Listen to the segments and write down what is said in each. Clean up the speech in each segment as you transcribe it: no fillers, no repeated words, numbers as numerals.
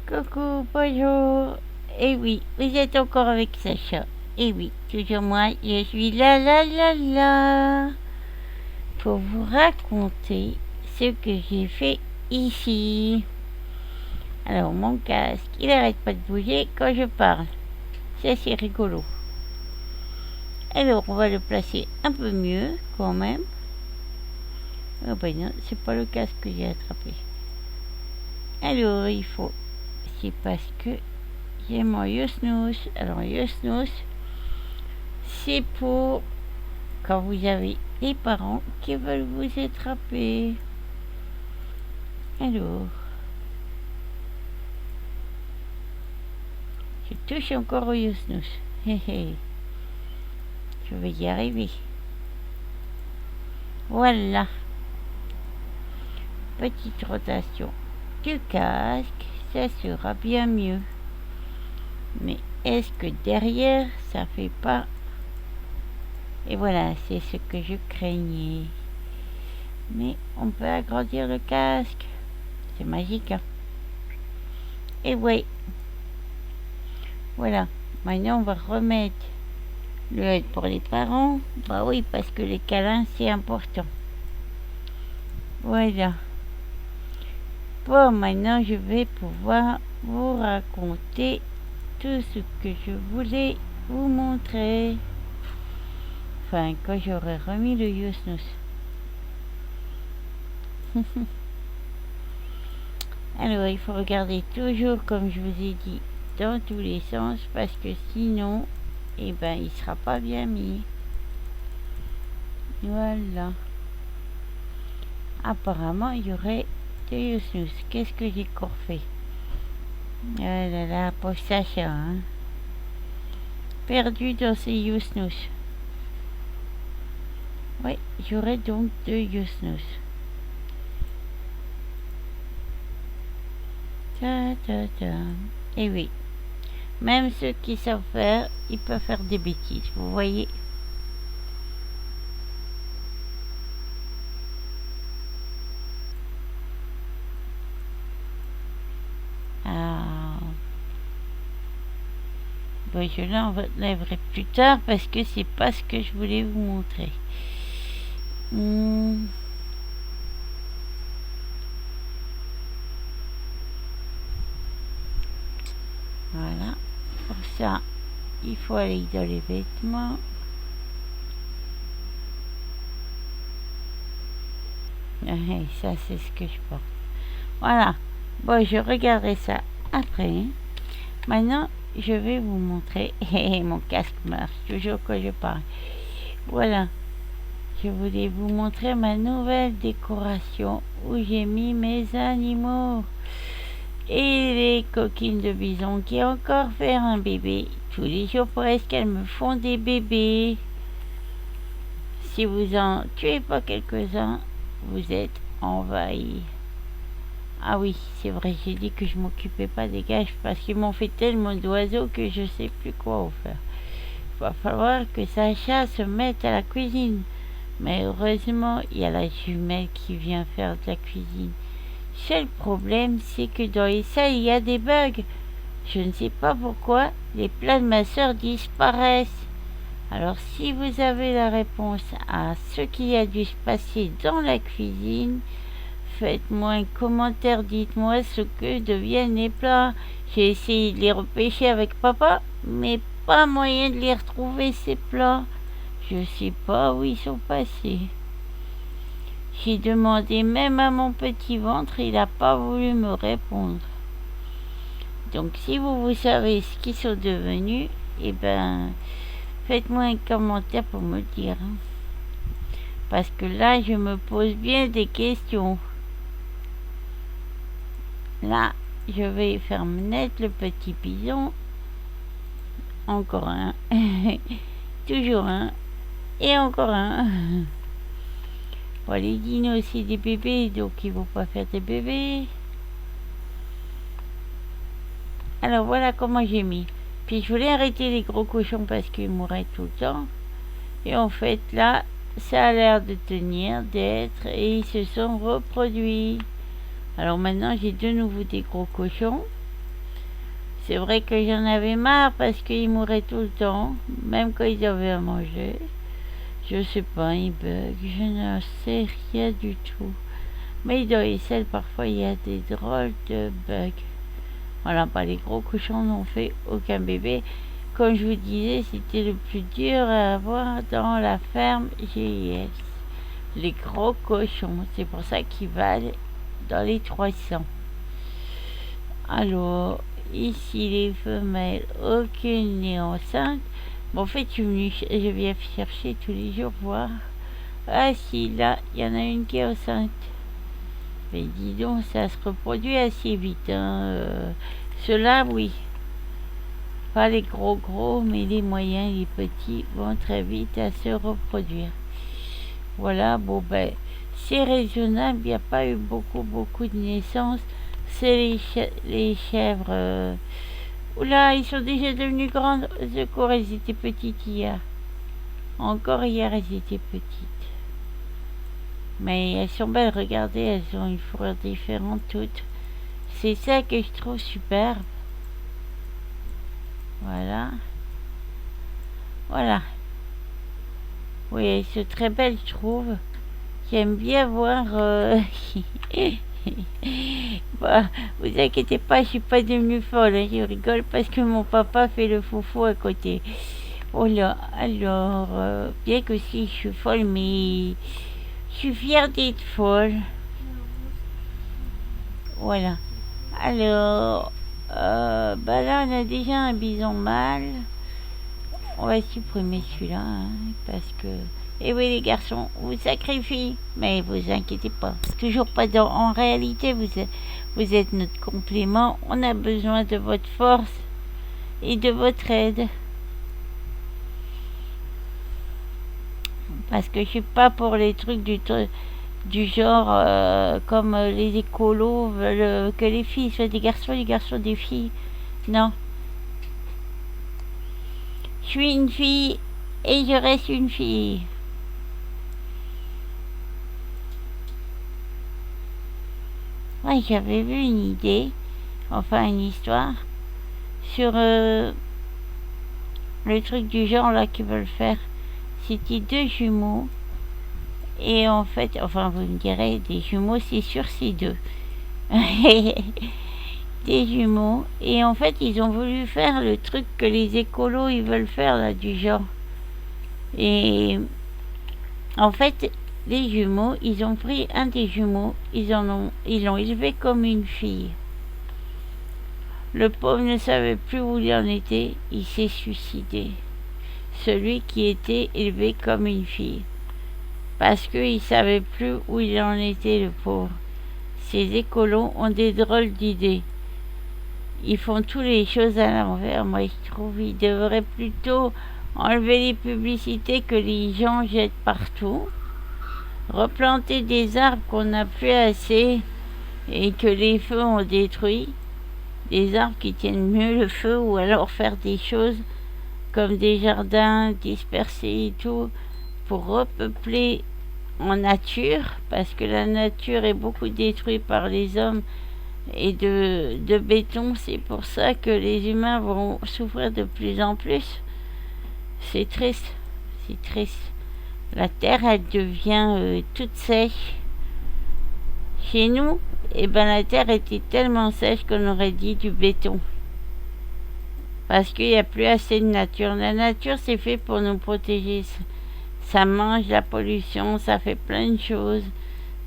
Coucou, bonjour. Eh oui, vous êtes encore avec Sacha. Eh oui, toujours moi, je suis là pour vous raconter ce que j'ai fait ici. Alors, mon casque, il arrête pas de bouger quand je parle. Ça, c'est rigolo. Alors, on va le placer un peu mieux quand même. Oh ben non, c'est pas le casque que j'ai attrapé. Alors, il faut... C'est parce que j'ai mon Yosnous. Alors, Yosnous, c'est pour quand vous avez des parents qui veulent vous attraper. Alors, je touche encore au Yosnous. Hé hé. Je vais y arriver. Voilà. Petite rotation du casque, ça sera bien mieux. Mais est-ce que derrière, ça fait pas... Et voilà, c'est ce que je craignais. Mais on peut agrandir le casque. C'est magique, hein. Et ouais. Voilà. Maintenant, on va remettre le aide pour les parents. Bah oui, parce que les câlins, c'est important. Voilà. Bon, maintenant, je vais pouvoir vous raconter tout ce que je voulais vous montrer. Enfin, quand j'aurai remis le Yosnous. Alors, il faut regarder toujours, comme je vous ai dit, dans tous les sens, parce que sinon, eh ben, il sera pas bien mis. Voilà. Apparemment, il y aurait de Yosnous. Qu'est-ce que j'ai encore fait? Oh là là, pauvre Sacha, hein. Perdu dans ses Yosnous. Oui, j'aurai donc 2 Yosnous. Ta ta ta. Et oui, même ceux qui savent faire, ils peuvent faire des bêtises, vous voyez. Ah. Bon, je l'enlèverai plus tard parce que c'est pas ce que je voulais vous montrer. Voilà. Pour ça, il faut aller dans les vêtements. Et ça, c'est ce que je porte. Voilà. Bon, je regarderai ça après. Maintenant, je vais vous montrer. Mon casque marche toujours quand je parle. Voilà. Je voulais vous montrer ma nouvelle décoration où j'ai mis mes animaux. Et les coquines de bison qui ont encore fait un bébé. Tous les jours presque, elles me font des bébés. Si vous en tuez pas quelques-uns, vous êtes envahis. Ah oui, c'est vrai, j'ai dit que je m'occupais pas des gages parce qu'ils m'ont fait tellement d'oiseaux que je sais plus quoi en faire. Il va falloir que Sacha se mette à la cuisine. Mais heureusement, il y a la jumelle qui vient faire de la cuisine. Seul problème, c'est que dans les salles, il y a des bugs. Je ne sais pas pourquoi, les plats de ma sœur disparaissent. Alors si vous avez la réponse à ce qui a dû se passer dans la cuisine, faites-moi un commentaire, dites-moi ce que deviennent les plats. J'ai essayé de les repêcher avec papa, mais pas moyen de les retrouver ces plats. Je sais pas où ils sont passés. J'ai demandé même à mon petit ventre, il n'a pas voulu me répondre. Donc si vous savez ce qu'ils sont devenus, eh ben, faites-moi un commentaire pour me le dire. Parce que là, je me pose bien des questions. Là, je vais faire naître le petit pigeon. Encore un. Toujours un. Et encore un. Bon, les dinos, c'est des bébés, donc ils vont pas faire des bébés. Alors voilà comment j'ai mis. Puis je voulais arrêter les gros cochons parce qu'ils mouraient tout le temps. Et en fait là, ça a l'air de tenir, d'être, et ils se sont reproduits. Alors maintenant j'ai de nouveau des gros cochons. C'est vrai que j'en avais marre parce qu'ils mouraient tout le temps, même quand ils avaient à manger. Je sais pas, ils bug, je ne sais rien du tout. Mais dans les selles, parfois, il y a des drôles de bugs. Voilà, pas les gros cochons n'ont fait aucun bébé. Comme je vous disais, c'était le plus dur à avoir dans la ferme GIS. Les gros cochons, c'est pour ça qu'ils valent dans les 300. Alors, ici les femelles, aucune n'est enceinte. Bon, en fait, je viens chercher tous les jours voir. Ah si, là, il y en a une qui est enceinte. Mais dis donc, ça se reproduit assez vite. Ceux-là, oui. Pas les gros, mais les moyens, les petits vont très vite à se reproduire. Voilà, bon ben, c'est raisonnable, il n'y a pas eu beaucoup de naissances. C'est les chèvres. Oula, ils sont déjà devenus grandes. Secours, elles étaient petites hier. Encore hier, elles étaient petites. Mais elles sont belles, regardez, elles ont une fourrure différente toutes. C'est ça que je trouve superbe. Voilà. Voilà. Oui, elles sont très belles, je trouve. J'aime bien voir... Bah, vous inquiétez pas, je suis pas devenue folle. Hein. Je rigole parce que mon papa fait le foufou à côté. Oh là, alors, bien que si je suis folle, mais je suis fière d'être folle. Voilà. Alors, bah là, on a déjà un bison mâle. On va supprimer celui-là, hein, parce que... Et oui, les garçons, on vous sacrifie. Mais vous inquiétez pas. Toujours pas dans... En réalité, vous êtes notre complément. On a besoin de votre force et de votre aide. Parce que je suis pas pour les trucs du genre comme les écolos veulent que les filles soient des garçons des filles. Non. Je suis une fille et je reste une fille. Ouais, j'avais vu une idée, enfin une histoire, sur le truc du genre là qu'ils veulent faire. C'était deux jumeaux. Et en fait, enfin vous me direz, des jumeaux, c'est sûr, c'est deux. Des jumeaux. Et en fait, ils ont voulu faire le truc que les écolos, ils veulent faire là, du genre. Et en fait, les jumeaux, ils ont pris un des jumeaux, ils l'ont élevé comme une fille. Le pauvre ne savait plus où il en était, il s'est suicidé. Celui qui était élevé comme une fille. Parce qu'il ne savait plus où il en était, le pauvre. Ces écolos ont des drôles d'idées. Ils font toutes les choses à l'envers, moi je trouve. Ils devraient plutôt enlever les publicités que les gens jettent partout. Replanter des arbres qu'on n'a plus assez et que les feux ont détruit. Des arbres qui tiennent mieux le feu, ou alors faire des choses comme des jardins dispersés et tout pour repeupler en nature, parce que la nature est beaucoup détruite par les hommes et de béton. C'est pour ça que les humains vont souffrir de plus en plus. C'est triste, c'est triste. La terre, elle devient toute sèche. Chez nous, eh ben, la terre était tellement sèche qu'on aurait dit du béton. Parce qu'il n'y a plus assez de nature. La nature, c'est fait pour nous protéger. Ça mange la pollution, ça fait plein de choses.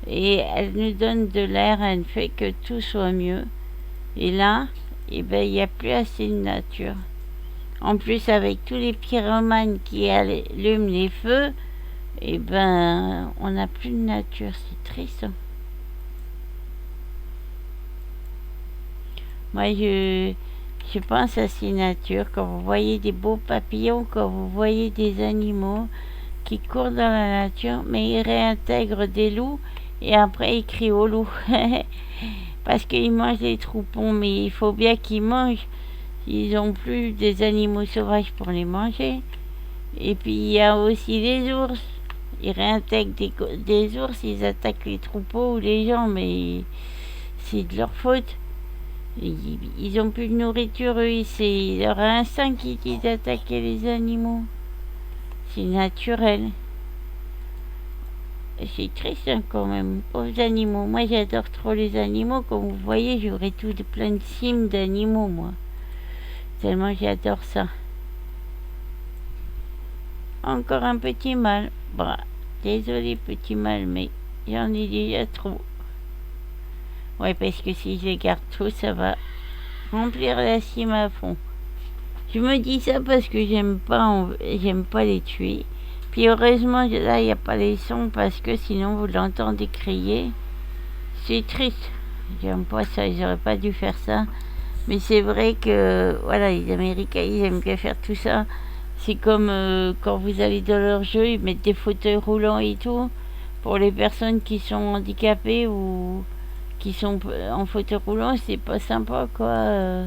Et elle nous donne de l'air, elle fait que tout soit mieux. Et là, eh ben, il n'y a plus assez de nature. En plus, avec tous les pyromanes qui allument les feux, eh ben, on n'a plus de nature. C'est triste. Moi, je pense à ces natures. Quand vous voyez des beaux papillons, quand vous voyez des animaux qui courent dans la nature, mais ils réintègrent des loups et après ils crient aux loups. Parce qu'ils mangent les troupeaux, mais il faut bien qu'ils mangent. Ils n'ont plus des animaux sauvages pour les manger. Et puis il y a aussi les ours. Ils réintègrent des ours, ils attaquent les troupeaux ou les gens, mais c'est de leur faute. Ils ont plus de nourriture, eux, c'est leur instinct qui dit d'attaquer les animaux. C'est naturel. C'est triste hein, quand même, pauvres animaux. Moi j'adore trop les animaux, comme vous voyez, j'aurais tout plein de cimes d'animaux, moi. Tellement j'adore ça. Encore un petit mâle. Bah, désolé petit mâle, mais j'en ai déjà trop. Ouais, parce que si je les garde tous, ça va remplir la cime à fond. Je me dis ça parce que j'aime pas les tuer. Puis heureusement, là, il n'y a pas les sons parce que sinon vous l'entendez crier. C'est triste. J'aime pas ça, j'aurais pas dû faire ça. Mais c'est vrai que, voilà, les Américains, ils aiment bien faire tout ça. C'est comme quand vous allez dans leur jeu, ils mettent des fauteuils roulants et tout. Pour les personnes qui sont handicapées ou qui sont en fauteuil roulant, c'est pas sympa, quoi.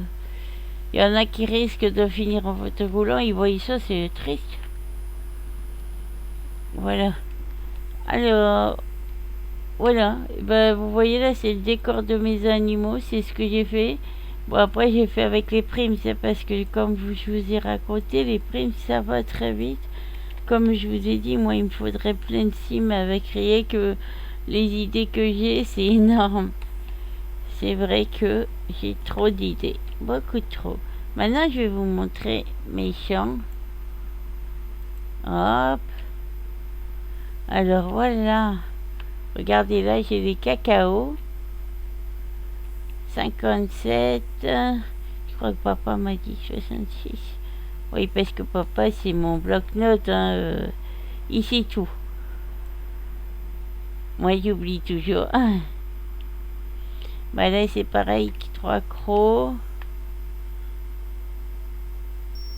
Il y en a qui risquent de finir en fauteuil roulant, ils voient ça, c'est triste. Voilà. Alors, voilà. Ben, vous voyez là, c'est le décor de mes animaux, c'est ce que j'ai fait. Bon, après, j'ai fait avec les primes, c'est parce que, comme je vous ai raconté, les primes, ça va très vite. Comme je vous ai dit, moi, il me faudrait plein de sims avec rien que les idées que j'ai, c'est énorme. C'est vrai que j'ai trop d'idées, beaucoup trop. Maintenant, je vais vous montrer mes champs. Hop. Alors voilà. Regardez là, j'ai des cacao. 57. Je crois que papa m'a dit 66. Oui, parce que papa, c'est mon bloc-notes. Hein, il sait tout. Moi, j'oublie toujours. Bah là, c'est pareil, 3 crocs.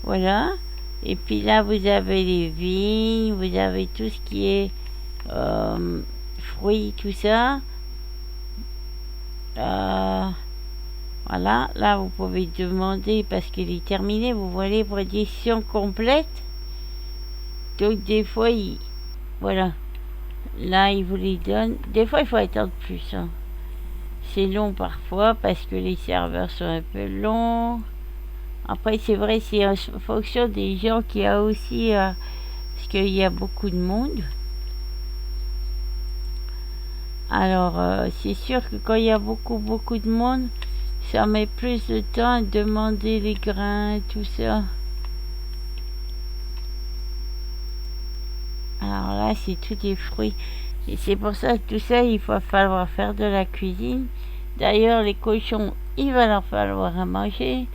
Voilà. Et puis là, vous avez les vignes, vous avez tout ce qui est fruits, tout ça. Voilà, là vous pouvez demander parce qu'il est terminé, vous voyez, pour édition complète. Donc des fois, voilà, là il vous les donne. Des fois, il faut attendre plus. Hein. C'est long parfois parce que les serveurs sont un peu longs. Après, c'est vrai, c'est en fonction des gens qu'il y a aussi, parce qu'il y a beaucoup de monde. Alors, c'est sûr que quand il y a beaucoup de monde, ça met plus de temps à demander les grains et tout ça. Alors là, c'est tous des fruits. Et c'est pour ça que tout ça, il va falloir faire de la cuisine. D'ailleurs, les cochons, il va leur falloir à manger.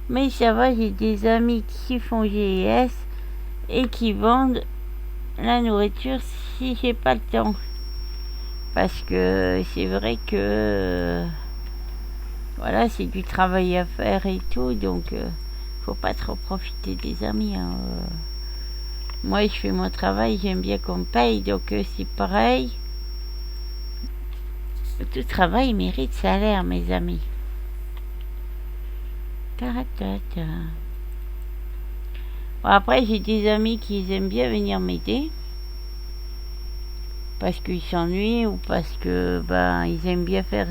Mais ça va, j'ai des amis qui font GS et qui vendent la nourriture si j'ai pas le temps. Parce que c'est vrai que voilà, c'est du travail à faire et tout, donc faut pas trop profiter des amis. Hein. Moi, je fais mon travail, j'aime bien qu'on me paye, donc c'est pareil. Tout travail mérite salaire, mes amis. Bon, après, j'ai des amis qui aiment bien venir m'aider. Parce qu'ils s'ennuient ou parce que ils aiment bien faire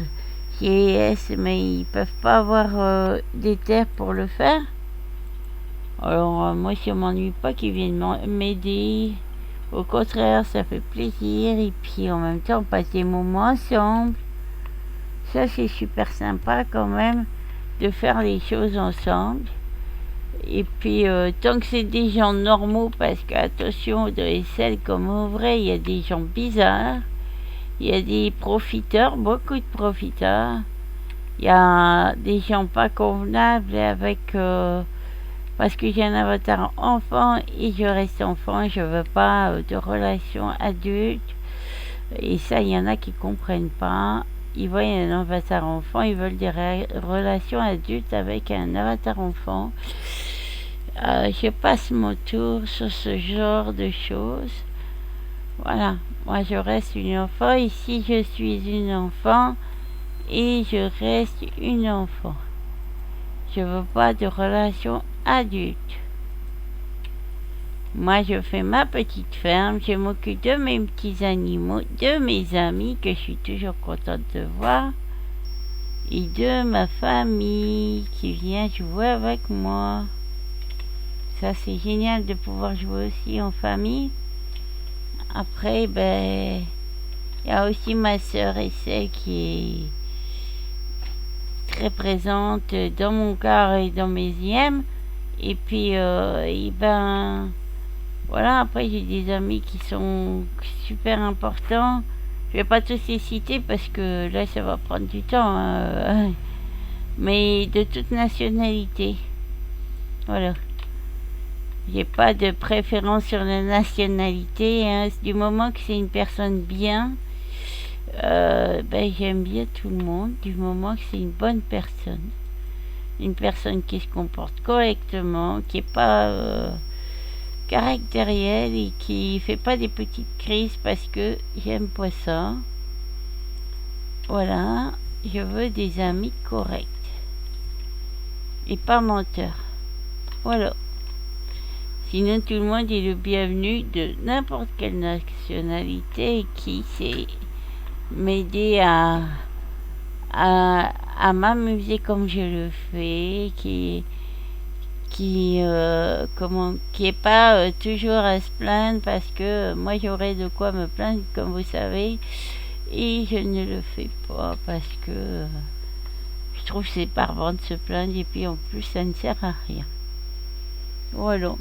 GS, mais ils peuvent pas avoir des terres pour le faire. Alors moi, ça m'ennuie pas qu'ils viennent m'aider. Au contraire, ça fait plaisir et puis en même temps, on passe des moments ensemble. Ça, c'est super sympa quand même de faire les choses ensemble. Et puis, tant que c'est des gens normaux, parce que attention, dans les selles comme au vrai, il y a des gens bizarres. Il y a des profiteurs, beaucoup de profiteurs. Il y a des gens pas convenables avec... parce que j'ai un avatar enfant et je reste enfant, je veux pas de relation adulte. Et ça, il y en a qui comprennent pas. Ils voient un avatar enfant, ils veulent des relations adultes avec un avatar enfant. Je passe mon tour sur ce genre de choses. Voilà, moi je reste une enfant. Ici, je suis une enfant et je reste une enfant. Je veux pas de relation adulte. Moi, je fais ma petite ferme, je m'occupe de mes petits animaux, de mes amis que je suis toujours contente de voir. et de ma famille qui vient jouer avec moi. Ça, c'est génial de pouvoir jouer aussi en famille. Après, ben, il y a aussi ma sœur et celle qui est très présente dans mon cœur et dans mes yeux. Et puis, et ben, voilà, après j'ai des amis qui sont super importants. Je vais pas tous les citer parce que là, ça va prendre du temps, hein. Mais de toute nationalité. Voilà. J'ai pas de préférence sur la nationalité, hein. Du moment que c'est une personne bien, ben j'aime bien tout le monde. Du moment que c'est une bonne personne. Une personne qui se comporte correctement, qui est pas caractérielle et qui fait pas des petites crises parce que j'aime pas ça. Voilà, je veux des amis corrects et pas menteurs. Voilà. Sinon, tout le monde est le bienvenu de n'importe quelle nationalité qui sait m'aider à m'amuser comme je le fais, qui est pas toujours à se plaindre parce que moi j'aurais de quoi me plaindre, comme vous savez, et je ne le fais pas parce que je trouve que c'est barbant de se plaindre et puis en plus ça ne sert à rien. Voilà.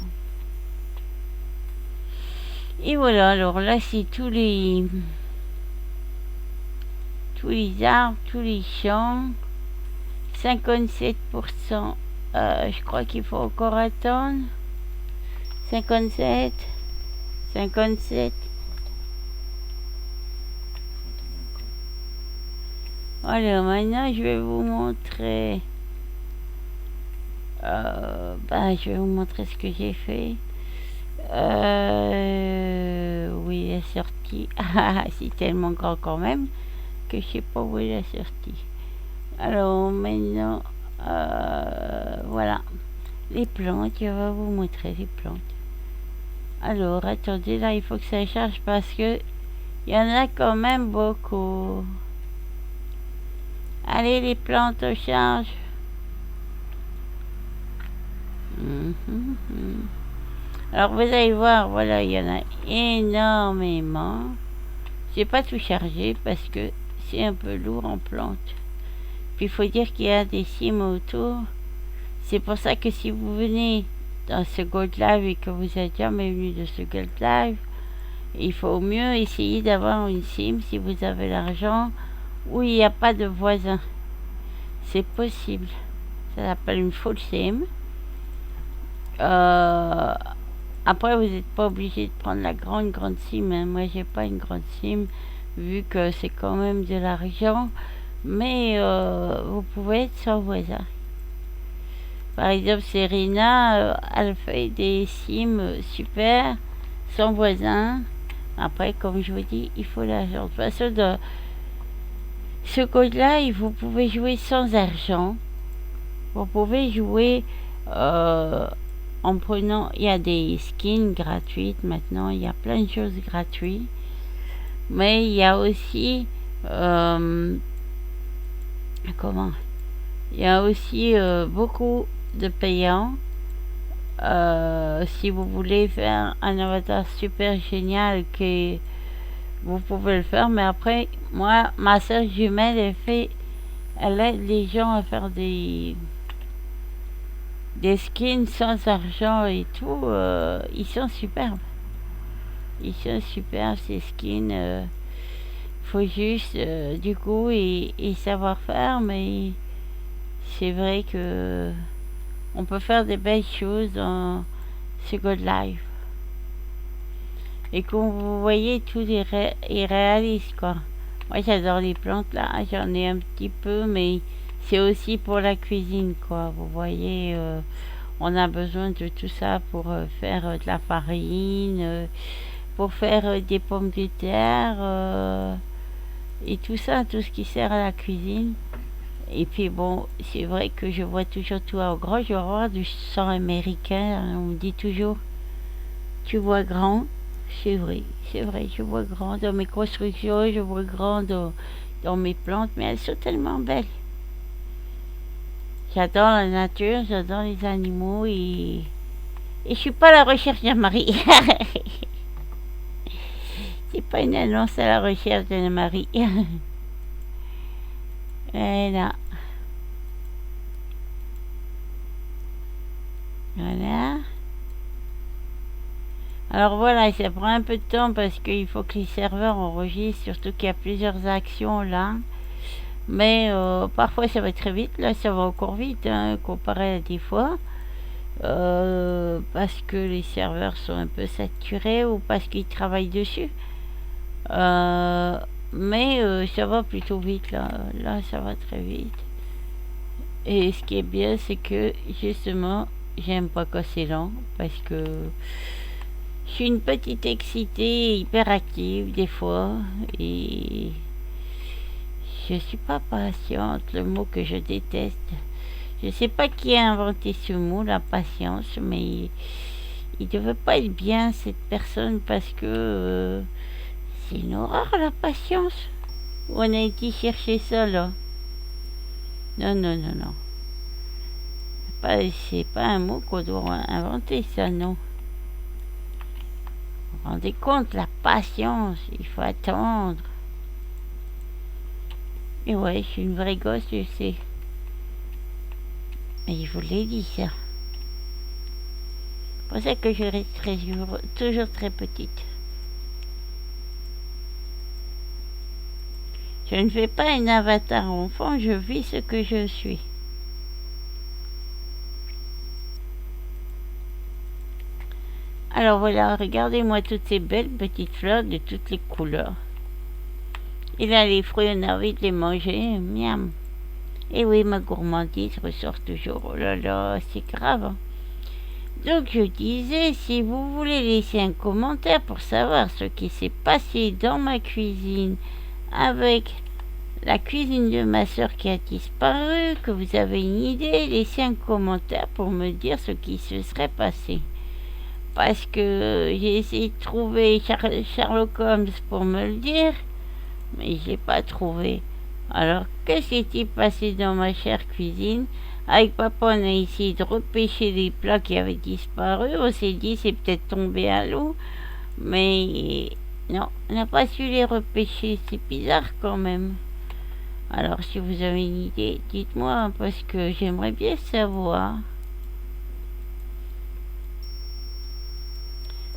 Et voilà, alors là c'est tous les arbres, tous les champs. 57%. Je crois qu'il faut encore attendre. 57. 57. Alors maintenant je vais vous montrer. Je vais vous montrer ce que j'ai fait. Oui, la sortie. C'est tellement grand quand même que je sais pas où est la sortie. Alors maintenant, voilà. Les plantes, je vais vous montrer les plantes. Alors, attendez, là, il faut que ça charge parce que il y en a quand même beaucoup. Allez, les plantes au charge. Alors, vous allez voir, voilà, il y en a énormément. J'ai pas tout chargé parce que c'est un peu lourd en plantes. Puis, il faut dire qu'il y a des cimes autour. C'est pour ça que si vous venez dans ce Gold Live et que vous êtes jamais venu de ce Gold Live, il faut mieux essayer d'avoir une sim si vous avez l'argent où il n'y a pas de voisins. C'est possible. Ça s'appelle une full sim. Après, vous n'êtes pas obligé de prendre la grande sim, hein. Moi, j'ai pas une grande sim vu que c'est quand même de l'argent. Mais vous pouvez être sans voisins. Par exemple, Serena, elle fait des sims super, sans voisin. Après, comme je vous dis, il faut l'argent. De toute façon, de ce code-là, vous pouvez jouer sans argent. Vous pouvez jouer en prenant... Il y a des skins gratuites maintenant, il y a plein de choses gratuites. Mais il y a aussi... comment? Il y a aussi beaucoup de payants. Si vous voulez faire un avatar super génial, que vous pouvez le faire. Mais après, moi, ma soeur jumelle, elle aide les gens à faire des skins sans argent et tout. Ils sont superbes. Ils sont superbes, ces skins. Faut juste du goût et savoir faire, mais c'est vrai que on peut faire des belles choses dans ce God Live. Et comme vous voyez, tout est réaliste, quoi. Moi, j'adore les plantes, là. J'en ai un petit peu, mais c'est aussi pour la cuisine, quoi. Vous voyez, on a besoin de tout ça pour faire de la farine, pour faire des pommes de terre, et tout ça, tout ce qui sert à la cuisine. Et puis bon, c'est vrai que je vois toujours tout en grand. Je vais avoir du sang américain. On me dit toujours, tu vois grand. C'est vrai, je vois grand dans mes constructions, je vois grand dans mes plantes, mais elles sont tellement belles. J'adore la nature, j'adore les animaux et je suis pas à la recherche d'un mari. C'est pas une annonce à la recherche d'un mari. Voilà. Voilà. Alors voilà, ça prend un peu de temps parce qu'il faut que les serveurs enregistrent, surtout qu'il y a plusieurs actions là. Mais parfois ça va très vite, là ça va encore vite hein, comparé à des fois. Parce que les serveurs sont un peu saturés ou parce qu'ils travaillent dessus. Euh, mais ça va plutôt vite là. Là ça va très vite. Et ce qui est bien c'est que justement j'aime pas quand c'est lent parce que je suis une petite excitée, hyperactive des fois et je suis pas patiente, le mot que je déteste. Je sais pas qui a inventé ce mot, la patience, mais il devait pas être bien cette personne parce que c'est une horreur la patience. Où on a été chercher ça là? Non, non, non, non. C'est pas un mot qu'on doit inventer ça, non. Vous vous rendez compte, la patience, il faut attendre. Et ouais, je suis une vraie gosse, je sais. Mais je vous l'ai dit ça. C'est pour ça que je resterai toujours très petite. Je ne fais pas un avatar enfant, je vis ce que je suis. Alors voilà, regardez-moi toutes ces belles petites fleurs de toutes les couleurs. Et là, les fruits, on a envie de les manger, miam. Et oui, ma gourmandise ressort toujours. Oh là là, c'est grave. Hein. Donc je disais, si vous voulez laisser un commentaire pour savoir ce qui s'est passé dans ma cuisine avec la cuisine de ma soeur qui a disparu, que vous avez une idée, laissez un commentaire pour me dire ce qui se serait passé. Parce que j'ai essayé de trouver Sherlock Holmes pour me le dire, mais je l'ai pas trouvé. Alors, qu'est-ce qui s'est passé dans ma chère cuisine? Avec papa, on a essayé de repêcher les plats qui avaient disparu. On s'est dit, c'est peut-être tombé à l'eau. Mais non, on n'a pas su les repêcher. C'est bizarre quand même. Alors, si vous avez une idée, dites-moi, parce que j'aimerais bien savoir.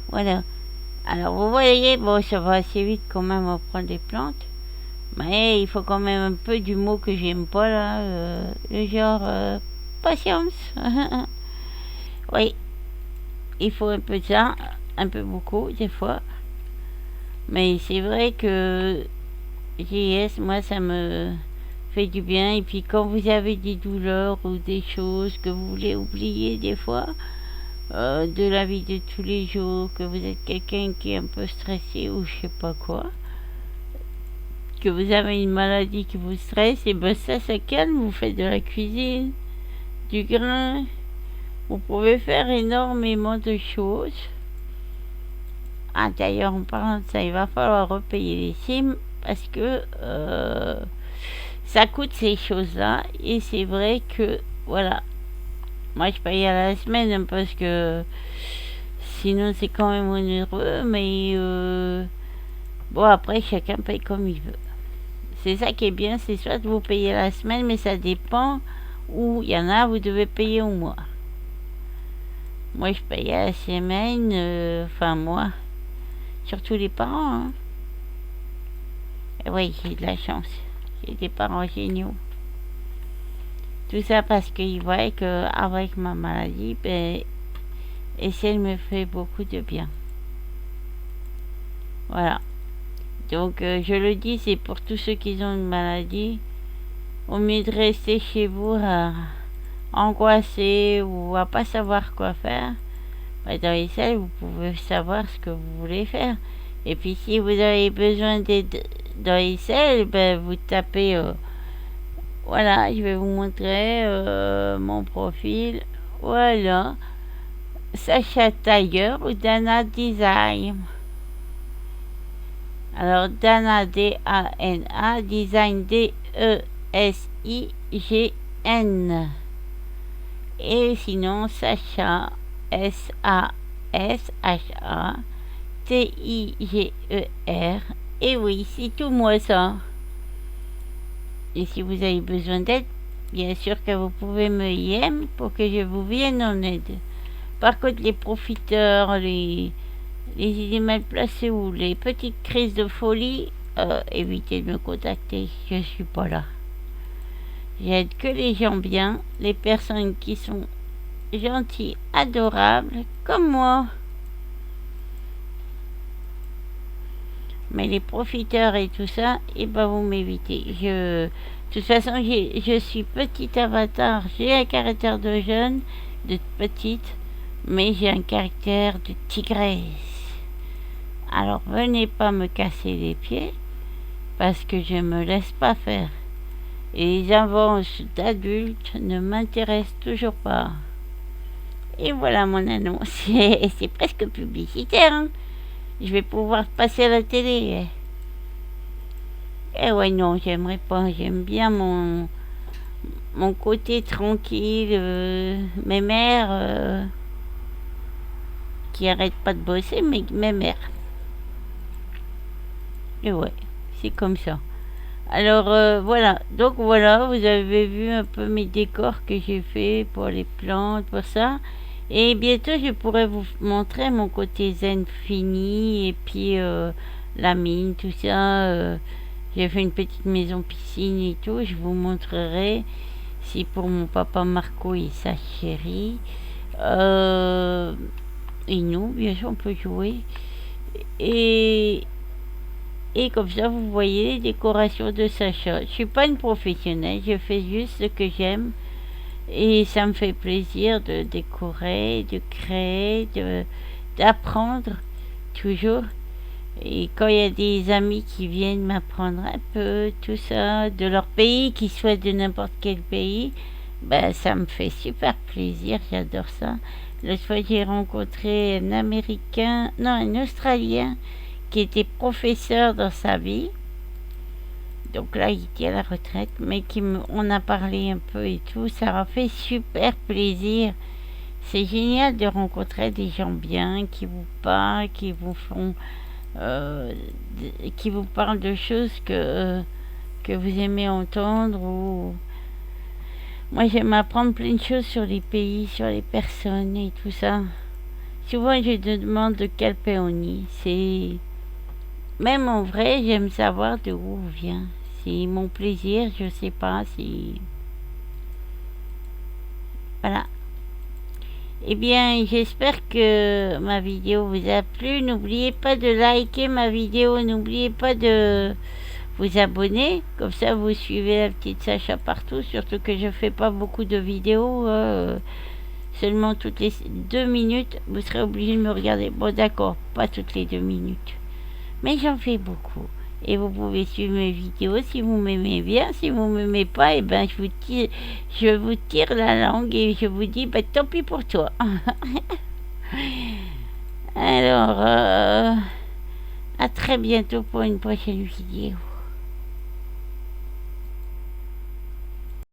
Voilà. Alors, vous voyez, bon, ça va assez vite quand même à prendre des plantes. Mais il faut quand même un peu du mot que j'aime pas, là. Le genre, patience. Oui, il faut un peu de ça, un peu beaucoup, des fois. Mais c'est vrai que JS, moi, ça me fait du bien. Et puis quand vous avez des douleurs ou des choses que vous voulez oublier des fois de la vie de tous les jours, que vous êtes quelqu'un qui est un peu stressé ou je sais pas quoi, que vous avez une maladie qui vous stresse, et ben ça calme, vous faites de la cuisine, du grain, vous pouvez faire énormément de choses. Ah d'ailleurs en parlant de ça, il va falloir repayer les cimes parce que ça coûte ces choses-là et c'est vrai que voilà, moi je paye à la semaine parce que sinon c'est quand même onéreux, mais bon après chacun paye comme il veut. C'est ça qui est bien, c'est soit vous payez la semaine, mais ça dépend où il y en a, vous devez payer au mois. Moi je paye à la semaine, enfin moi, surtout les parents. Hein. Et oui, j'ai de la chance. J'ai des parents géniaux. Tout ça parce qu'ils voient qu'avec ma maladie, ben, et elle me fait beaucoup de bien. Voilà. Donc, je le dis, c'est pour tous ceux qui ont une maladie. Au mieux de rester chez vous angoissé ou à pas savoir quoi faire, ben, dans les salles, vous pouvez savoir ce que vous voulez faire. Et puis, si vous avez besoin d'aide dans les salles, ben, vous tapez. Voilà, je vais vous montrer mon profil. Voilà. Sacha Tiger ou Dana Design. Alors Dana D-A-N-A, Design D-E-S-I-G-N. Et sinon, Sacha, Sasha, Tiger. Et oui, c'est tout moi ça. Et si vous avez besoin d'aide, bien sûr que vous pouvez me IM pour que je vous vienne en aide. Par contre, les profiteurs, les idées mal placées ou les petites crises de folie, évitez de me contacter, je suis pas là. J'aide que les gens bien, les personnes qui sont gentilles, adorables, comme moi. Mais les profiteurs et tout ça, eh ben vous m'évitez. De toute façon, je suis petit avatar, j'ai un caractère de jeune, de petite, mais j'ai un caractère de tigresse. Alors venez pas me casser les pieds, parce que je me laisse pas faire. Et les avances d'adultes ne m'intéressent toujours pas. Et voilà mon annonce. C'est presque publicitaire, hein. Je vais pouvoir passer à la télé. Eh ouais, non, j'aimerais pas. J'aime bien mon côté tranquille. Mes mères qui arrêtent pas de bosser, mais mes mères. Et ouais, c'est comme ça. Alors voilà, donc voilà, vous avez vu un peu mes décors que j'ai fait pour les plantes, pour ça. Et bientôt je pourrai vous montrer mon côté zen fini et puis la mine, tout ça. J'ai fait une petite maison piscine et tout, je vous montrerai. C'est pour mon papa Marco et sa chérie. Euh, et nous, bien sûr, on peut jouer. Et Et comme ça, vous voyez les décorations de Sacha. Je suis pas une professionnelle, je fais juste ce que j'aime. Et ça me fait plaisir de décorer, de créer, d'apprendre toujours. Et quand il y a des amis qui viennent m'apprendre un peu tout ça, de leur pays, qui souhaitent de n'importe quel pays, ben ça me fait super plaisir, j'adore ça. L'autre fois, j'ai rencontré un Américain, non, un Australien qui était professeur dans sa vie. Donc là, il était à la retraite, mais on a parlé un peu et tout. Ça m'a fait super plaisir. C'est génial de rencontrer des gens bien qui vous parlent, qui vous font, euh, qui vous parlent de choses que vous aimez entendre. Ou moi, j'aime apprendre plein de choses sur les pays, sur les personnes et tout ça. Souvent, je demande de quel pays on est. C'est Même en vrai, j'aime savoir de où vient. C'est mon plaisir, je sais pas si. Voilà. Eh bien, j'espère que ma vidéo vous a plu. N'oubliez pas de liker ma vidéo. N'oubliez pas de vous abonner. Comme ça, vous suivez la petite Sacha partout. Surtout que je fais pas beaucoup de vidéos. Seulement toutes les 2 minutes. Vous serez obligé de me regarder. Bon, d'accord, pas toutes les 2 minutes. Mais j'en fais beaucoup. Et vous pouvez suivre mes vidéos si vous m'aimez bien. Si vous m'aimez pas, eh ben je vous tire la langue et je vous dis, ben tant pis pour toi. Alors, à très bientôt pour une prochaine vidéo.